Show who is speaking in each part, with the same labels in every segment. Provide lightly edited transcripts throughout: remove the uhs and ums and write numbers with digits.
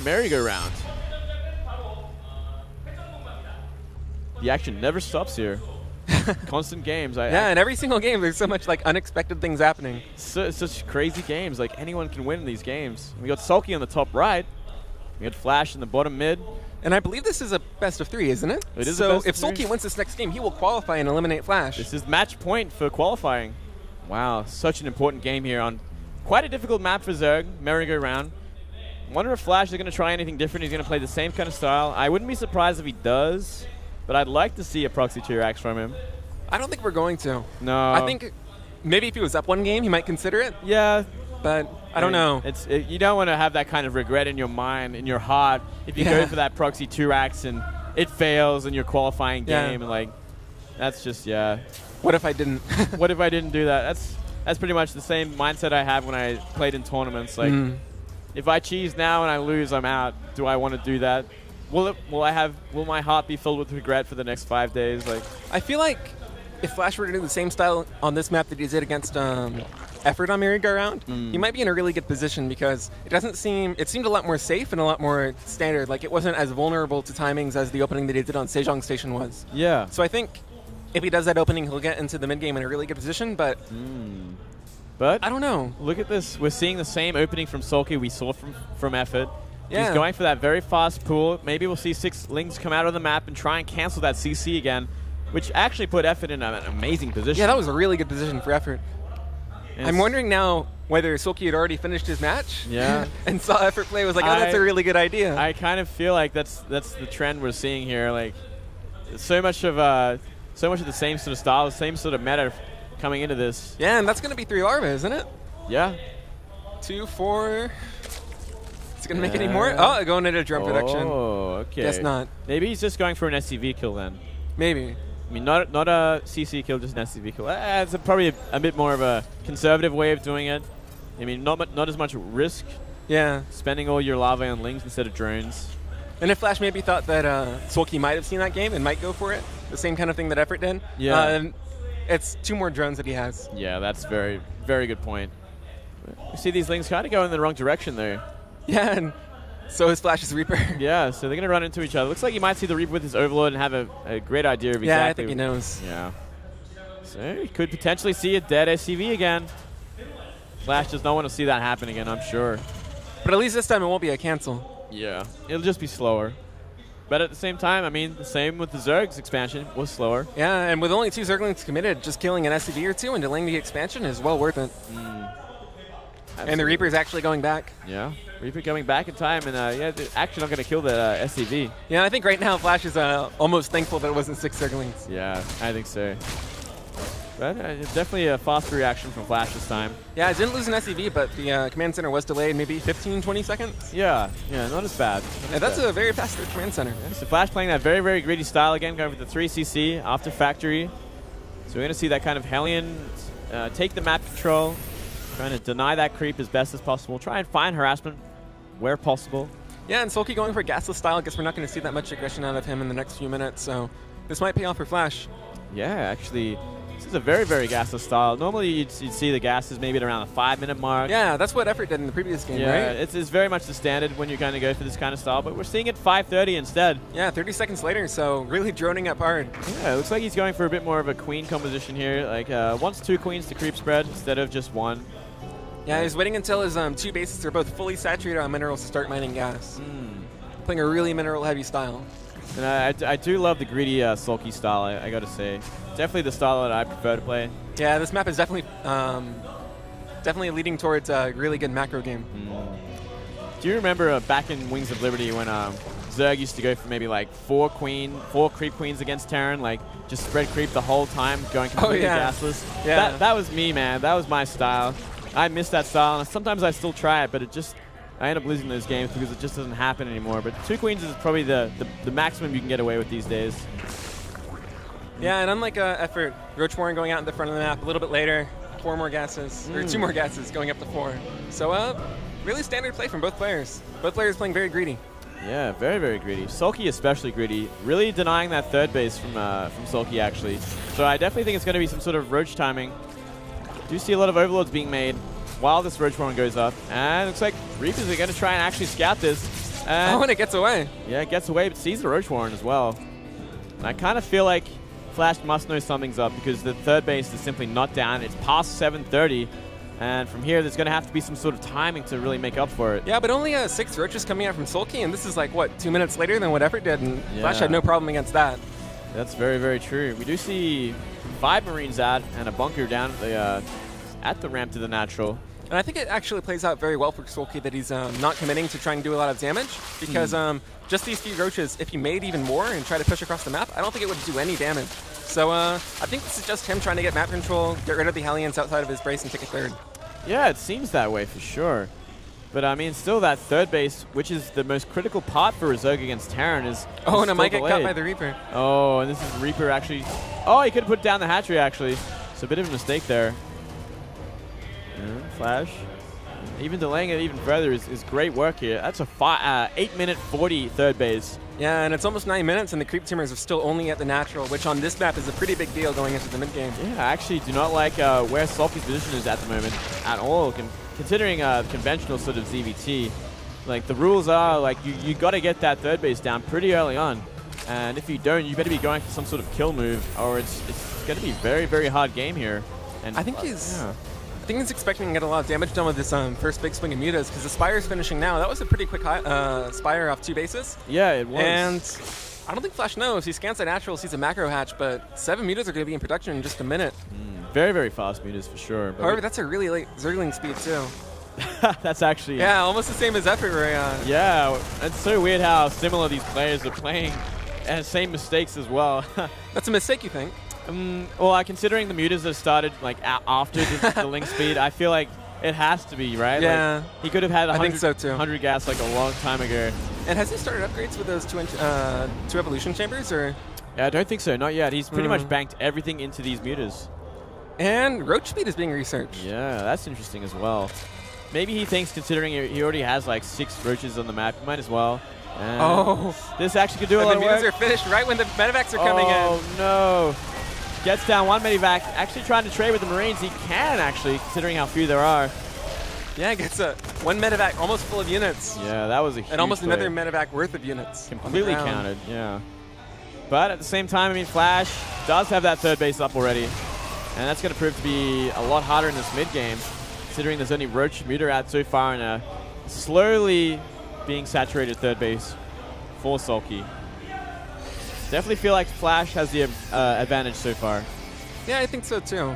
Speaker 1: merry-go-round. The action never stops here. Constant games.
Speaker 2: Yeah, in every single game, there's so much like unexpected things happening.
Speaker 1: Such crazy games. Like anyone can win in these games. We got SoulKey on the top right. We got Flash in the bottom mid.
Speaker 2: And I believe this is a best of 3, isn't it?
Speaker 1: It is.
Speaker 2: So
Speaker 1: a best
Speaker 2: if
Speaker 1: of 3.
Speaker 2: SoulKey wins this next game, he will qualify and eliminate Flash.
Speaker 1: This is match point for qualifying. Wow, such an important game here on quite a difficult map for Zerg. Merry-go-round. Wonder if Flash is going to try anything different. He's going to play the same kind of style. I wouldn't be surprised if he does, but I'd like to see a proxy 2-axe from him.
Speaker 2: I don't think we're going to.
Speaker 1: No.
Speaker 2: I think maybe if he was up 1 game, he might consider it.
Speaker 1: Yeah.
Speaker 2: But I don't know.
Speaker 1: You don't want to have that kind of regret in your mind, in your heart, if you go for that proxy 2-axe and it fails in your qualifying game. And like, that's just,
Speaker 2: What if I didn't?
Speaker 1: What if I didn't do that? That's pretty much the same mindset I have when I played in tournaments. Like, if I cheese now and I lose, I'm out. Do I want to do that? Will my heart be filled with regret for the next 5 days? Like,
Speaker 2: I feel like if Flash were to do the same style on this map that he did against Effort on merry-go-round, he might be in a really good position because it seemed a lot more safe and a lot more standard. Like, it wasn't as vulnerable to timings as the opening that he did on Sejong Station was.
Speaker 1: Yeah.
Speaker 2: So I think if he does that opening, he'll get into the mid-game in a really good position, but I don't know.
Speaker 1: Look at this. We're seeing the same opening from SoulKey we saw from Effort.
Speaker 2: Yeah.
Speaker 1: He's going for that very fast pool. Maybe we'll see 6 Lings come out of the map and try and cancel that CC again, which actually put Effort in an amazing position.
Speaker 2: Yeah, that was a really good position for Effort. I'm wondering now whether SoulKey had already finished his match and saw Effort play, was like, oh, that's a really good idea.
Speaker 1: I kind of feel like that's the trend we're seeing here. Like, so much of the same sort of style, the same sort of meta coming into this.
Speaker 2: Yeah, and that's going to be 3 Larva, isn't it?
Speaker 1: Yeah.
Speaker 2: 2, 4. Is it going to make any more? Oh, going into drum production.
Speaker 1: Oh, okay.
Speaker 2: Guess not.
Speaker 1: Maybe he's just going for an SCV kill then.
Speaker 2: Maybe.
Speaker 1: I mean, not a CC kill, just an SCV kill. It's probably a bit more of a conservative way of doing it. I mean, not as much risk.
Speaker 2: Yeah. Spending
Speaker 1: all your larvae on Lings instead of drones.
Speaker 2: And if Flash maybe thought that SoulKey might have seen that game and might go for it, the same kind of thing that Effort did.
Speaker 1: Yeah.
Speaker 2: It's 2 more drones that he has.
Speaker 1: Yeah, that's very, very good point. You see these Lings kind of going in the wrong direction there.
Speaker 2: Yeah, and so is Flash's Reaper.
Speaker 1: Yeah, so they're going to run into each other. Looks like you might see the Reaper with his Overlord and have a great idea of exactly.
Speaker 2: Yeah, I think he knows.
Speaker 1: Yeah. So you could potentially see a dead SCV again. Flash does not want to see that happen again, I'm sure.
Speaker 2: But at least this time it won't be a cancel.
Speaker 1: Yeah, it'll just be slower. But at the same time, I mean, the same with the Zerg's expansion was slower.
Speaker 2: Yeah, and with only 2 Zerglings committed, just killing an SCV or 2 and delaying the expansion is well worth it. And the Reaper is actually going back.
Speaker 1: Yeah, Reaper coming back in time, and yeah, they're actually not going to kill the SCV.
Speaker 2: Yeah, I think right now Flash is almost thankful that it wasn't 6 Zerglings.
Speaker 1: Yeah, I think so. But definitely a fast reaction from Flash this time.
Speaker 2: Yeah, I didn't lose an SCV, but the command center was delayed maybe 15, 20 seconds.
Speaker 1: Yeah, not as bad.
Speaker 2: That's a very fast command center.
Speaker 1: Yeah, so Flash playing that very, very greedy style again, going for the 3CC after Factory. So we're going to see that kind of Hellion take the map control, trying to deny that creep as best as possible, try and find harassment where possible.
Speaker 2: Yeah, and SoulKey going for a gasless style. I guess we're not going to see that much aggression out of him in the next few minutes, so this might pay off for Flash.
Speaker 1: Yeah, actually, this is a very, very gasless style. Normally, you'd see the gases maybe at around the 5-minute mark.
Speaker 2: Yeah, that's what Effort did in the previous game, right?
Speaker 1: Yeah, it's very much the standard when you're going to go for this kind of style, but we're seeing it 5:30 instead.
Speaker 2: Yeah, 30 seconds later, so really droning up hard.
Speaker 1: Yeah, it looks like he's going for a bit more of a queen composition here. Like, wants 2 queens to creep spread instead of just 1.
Speaker 2: Yeah, he's waiting until his 2 bases are both fully saturated on minerals to start mining gas. Playing a really mineral-heavy style.
Speaker 1: And I do love the greedy SoulKey style, I got to say. Definitely the style that I prefer to play.
Speaker 2: Yeah, this map is definitely leading towards a really good macro game.
Speaker 1: Do you remember back in Wings of Liberty when Zerg used to go for maybe like 4 creep queens against Terran, like just spread creep the whole time, going completely gasless?
Speaker 2: Yeah.
Speaker 1: That was me, man. That was my style. I miss that style, and sometimes I still try it, but I end up losing those games because it just doesn't happen anymore. But 2 queens is probably the maximum you can get away with these days.
Speaker 2: Yeah, and unlike Effort, Roach-Bane going out in the front of the map a little bit later, 4 more gases, or 2 more gases going up to 4. So really standard play from both players. Both players playing very greedy.
Speaker 1: Yeah, very, very greedy. SoulKey especially greedy, really denying that 3rd base from SoulKey actually. So I definitely think it's going to be some sort of Roach timing. Do see a lot of overlords being made while this Roach-Bane goes up, and it looks like Reapers are going to try and actually scout this.
Speaker 2: And it gets away.
Speaker 1: Yeah, it gets away, but sees the Roach Warren as well. And I kind of feel like Flash must know something's up because the third base is simply not down. It's past 7:30. And from here, there's going to have to be some sort of timing to really make up for it.
Speaker 2: Yeah, but only 6 Roaches coming out from SoulKey, and this is like, what, 2 minutes later than what Effort did, and Flash had no problem against that.
Speaker 1: That's very, very true. We do see 5 Marines out and a bunker down at the ramp to the natural.
Speaker 2: And I think it actually plays out very well for SoulKey that he's not committing to try and do a lot of damage, because just these few Roaches, if he made even more and try to push across the map, I don't think it would do any damage. So I think this is just him trying to get map control, get rid of the Hellions outside of his brace, and take a third.
Speaker 1: Yeah, it seems that way for sure. But I mean, still that third base, which is the most critical part for Zerg against Terran, is
Speaker 2: oh, and it might get cut by the Reaper.
Speaker 1: Oh, and this is Reaper actually. Oh, he could have put down the hatchery actually. So a bit of a mistake there. Flash. Even delaying it even further is great work here. That's a 8-minute 40 third base.
Speaker 2: Yeah, and it's almost 9 minutes, and the creep teamers are still only at the natural, which on this map is a pretty big deal going into the mid game.
Speaker 1: Yeah, I actually do not like where SoulKey's position is at the moment at all, considering conventional sort of ZVT. Like the rules are like you got to get that third base down pretty early on, and if you don't, you better be going for some sort of kill move, or it's going to be a very, very hard game here. And
Speaker 2: I think he's expecting to get a lot of damage done with this first big swing of mutas, because the Spire's finishing now. That was a pretty quick Spire off 2 bases.
Speaker 1: Yeah, it was.
Speaker 2: And I don't think Flash knows. He scans the natural, sees a macro hatch, but 7 mutas are going to be in production in just a minute.
Speaker 1: Very, very fast mutas for sure. But
Speaker 2: however, that's a really late Zergling speed too.
Speaker 1: That's actually...
Speaker 2: Yeah, almost the same as Effort.
Speaker 1: Yeah, it's so weird how similar these players are playing, and same mistakes as well.
Speaker 2: That's a mistake, you think?
Speaker 1: Well, considering the mutas have started like after the link speed, I feel like it has to be, right?
Speaker 2: Yeah.
Speaker 1: Like, he could have had 100,
Speaker 2: I think so too.
Speaker 1: 100 gas like a long time ago.
Speaker 2: And has he started upgrades with those 2 evolution chambers, or?
Speaker 1: Yeah, I don't think so. Not yet. He's pretty much banked everything into these mutas.
Speaker 2: And Roach speed is being researched.
Speaker 1: Yeah, that's interesting as well. Maybe he thinks, considering he already has like 6 Roaches on the map, he might as well. And this actually could do a lot of work.
Speaker 2: The mutas are finished right when the Medivacs are coming in.
Speaker 1: Oh, no. Gets down 1 Medivac, actually trying to trade with the Marines. He can actually, considering how few there are.
Speaker 2: Yeah, gets 1 Medivac almost full of units.
Speaker 1: Yeah, that was a huge
Speaker 2: and almost
Speaker 1: play.
Speaker 2: Another Medivac worth of units.
Speaker 1: Completely counted, yeah. But at the same time, I mean, Flash does have that third base up already. And that's going to prove to be a lot harder in this mid game, considering there's only Roach Muta out so far and a slowly being saturated third base for SoulKey. Definitely feel like Flash has the advantage so far.
Speaker 2: Yeah, I think so too.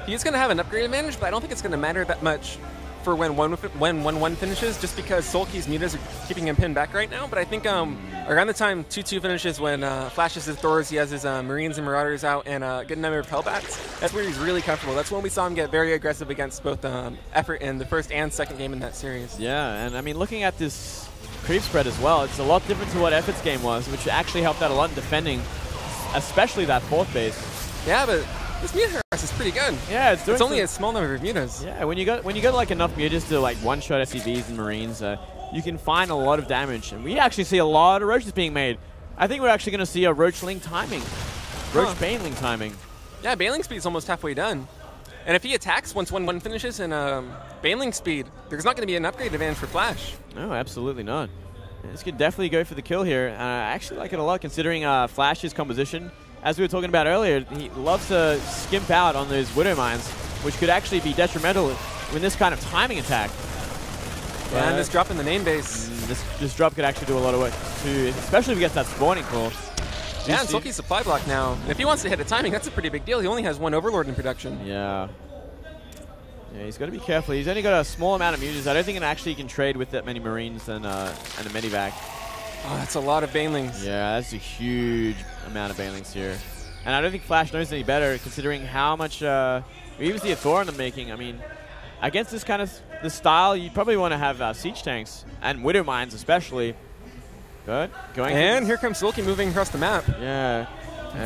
Speaker 2: He's going to have an upgrade advantage, but I don't think it's going to matter that much for when 1-1 finishes, just because SoulKey's mutas are keeping him pinned back right now. But I think around the time 2-2 finishes, when Flash has his Thors, he has his Marines and Marauders out, and a good number of Hellbats, that's where he's really comfortable. That's when we saw him get very aggressive against both Effort in the first and second game in that series.
Speaker 1: Yeah, and I mean, looking at this creep spread as well, it's a lot different to what Effort's game was, which actually helped out a lot in defending, especially that 4th base.
Speaker 2: Yeah, but this muta harass is pretty good.
Speaker 1: Yeah, it's
Speaker 2: only a small number of mutas.
Speaker 1: Yeah, when you got like enough mutas to like one-shot SCVs and Marines, you can find a lot of damage, and we actually see a lot of Roaches being made. I think we're actually going to see a Roach-Ling timing, Roach-Bane Ling timing.
Speaker 2: Yeah, Baneling speed is almost halfway done. And if he attacks once 1-1 finishes in Baneling speed, there's not going to be an upgrade advantage for Flash.
Speaker 1: No, absolutely not. This could definitely go for the kill here. I actually like it a lot, considering Flash's composition. As we were talking about earlier, he loves to skimp out on those Widow Mines, which could actually be detrimental in this kind of timing attack.
Speaker 2: Yeah, and this drop in the main base.
Speaker 1: This drop could actually do a lot of work too, especially if he gets that spawning call.
Speaker 2: Yeah, and SoulKey's supply block now. And if he wants to hit a timing, that's a pretty big deal. He only has 1 Overlord in production.
Speaker 1: Yeah. Yeah, he's got to be careful. He's only got a small amount of mutas. I don't think he can trade with that many Marines and a Medivac.
Speaker 2: Oh, that's a lot of Banelings.
Speaker 1: Yeah, that's a huge amount of Banelings here. And I don't think Flash knows any better, considering how much we even see a Thor in the making. I mean, against this kind of style, you probably want to have siege tanks and Widow Mines especially. Good.
Speaker 2: And here comes SoulKey moving across the map.
Speaker 1: Yeah.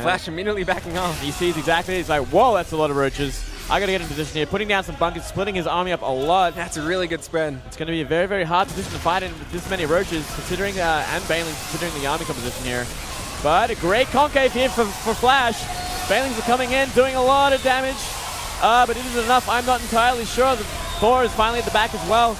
Speaker 2: Flash immediately backing off.
Speaker 1: He sees exactly. He's like, whoa, that's a lot of Roaches. I got to get in position here. Putting down some bunkers, splitting his army up a lot.
Speaker 2: That's a really good spread.
Speaker 1: It's going to be a very, very hard position to fight in with this many Roaches, considering and Banelings, considering the army composition here. But a great concave here for Flash. Banelings are coming in, doing a lot of damage. But it isn't enough. I'm not entirely sure. The Thor is finally at the back as well.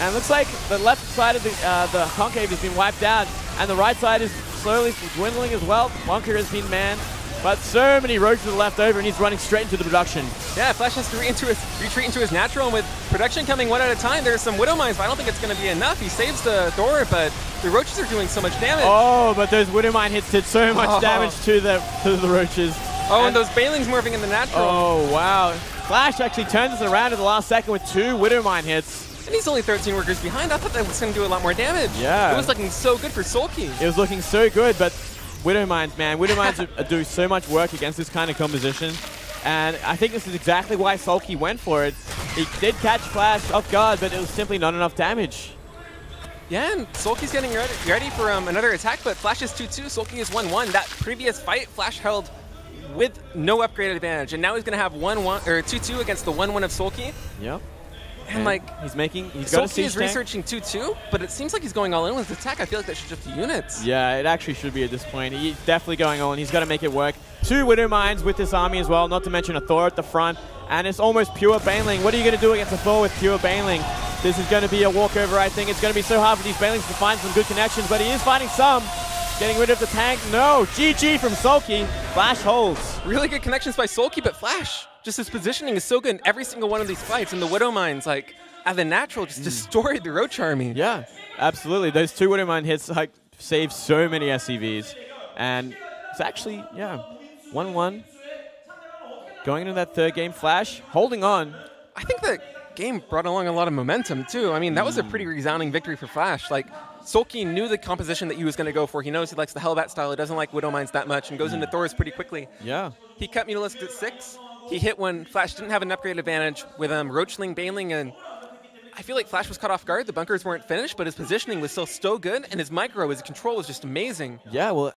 Speaker 1: And it looks like the left side of the concave has been wiped out, and the right side is slowly dwindling as well. Bunker has been manned, but so many roaches are left over, and he's running straight into the production.
Speaker 2: Yeah, Flash has to retreat into his natural, and with production coming one at a time, there's some Widow Mines, but I don't think it's going to be enough. He saves the Thor, but the roaches are doing so much damage.
Speaker 1: Oh, but those Widow Mine hits did so much damage to the roaches.
Speaker 2: Oh, and those Banelings morphing in the natural.
Speaker 1: Oh, wow. Flash actually turns this around in the last second with 2 Widow Mine hits.
Speaker 2: And he's only 13 workers behind. I thought that was going to do a lot more damage.
Speaker 1: Yeah.
Speaker 2: It was looking so good for SoulKey.
Speaker 1: It was looking so good, but Widow Mines, man. Widow Mines do so much work against this kind of composition. And I think this is exactly why SoulKey went for it. He did catch Flash off guard, but it was simply not enough damage.
Speaker 2: Yeah, and SoulKey's getting ready for another attack, but Flash is 2-2, SoulKey is 1-1. That previous fight, Flash held with no upgrade advantage, and now he's going to have 1-1 or 2-2 against the 1-1 of SoulKey.
Speaker 1: Yep.
Speaker 2: And like
Speaker 1: he's got a
Speaker 2: SoulKey is researching 2-2, but it seems like he's going all in with his attack. I feel like that should just be units.
Speaker 1: Yeah, it actually should be at this point. He's definitely going all in. He's got to make it work. 2 Widow Mines with this army as well, not to mention a Thor at the front. And it's almost pure Baneling. What are you going to do against a Thor with pure Baneling? This is going to be a walkover, I think. It's going to be so hard for these Banelings to find some good connections, but he is finding some. Getting rid of the tank. No, GG from SoulKey. Flash holds.
Speaker 2: Really good connections by SoulKey, but Flash, just his positioning is so good in every single one of these fights. And the Widow Mines, like, at the natural, just destroyed the Roach army.
Speaker 1: Yeah, absolutely. Those 2 Widow Mine hits like saved so many SCVs. And it's actually, yeah, 1-1. Going into that third game, Flash holding on.
Speaker 2: I think that game brought along a lot of momentum, too. I mean, that was a pretty resounding victory for Flash. Like, SoulKey knew the composition that he was going to go for. He knows he likes the Hellbat style. He doesn't like Widow Mines that much and goes into Thor's pretty quickly.
Speaker 1: Yeah.
Speaker 2: He cut Mutalisk at 6. He hit when Flash didn't have an upgrade advantage with Roachling, Baneling, and I feel like Flash was caught off guard. The bunkers weren't finished, but his positioning was still so good, and his micro, his control was just amazing.
Speaker 1: Yeah, well,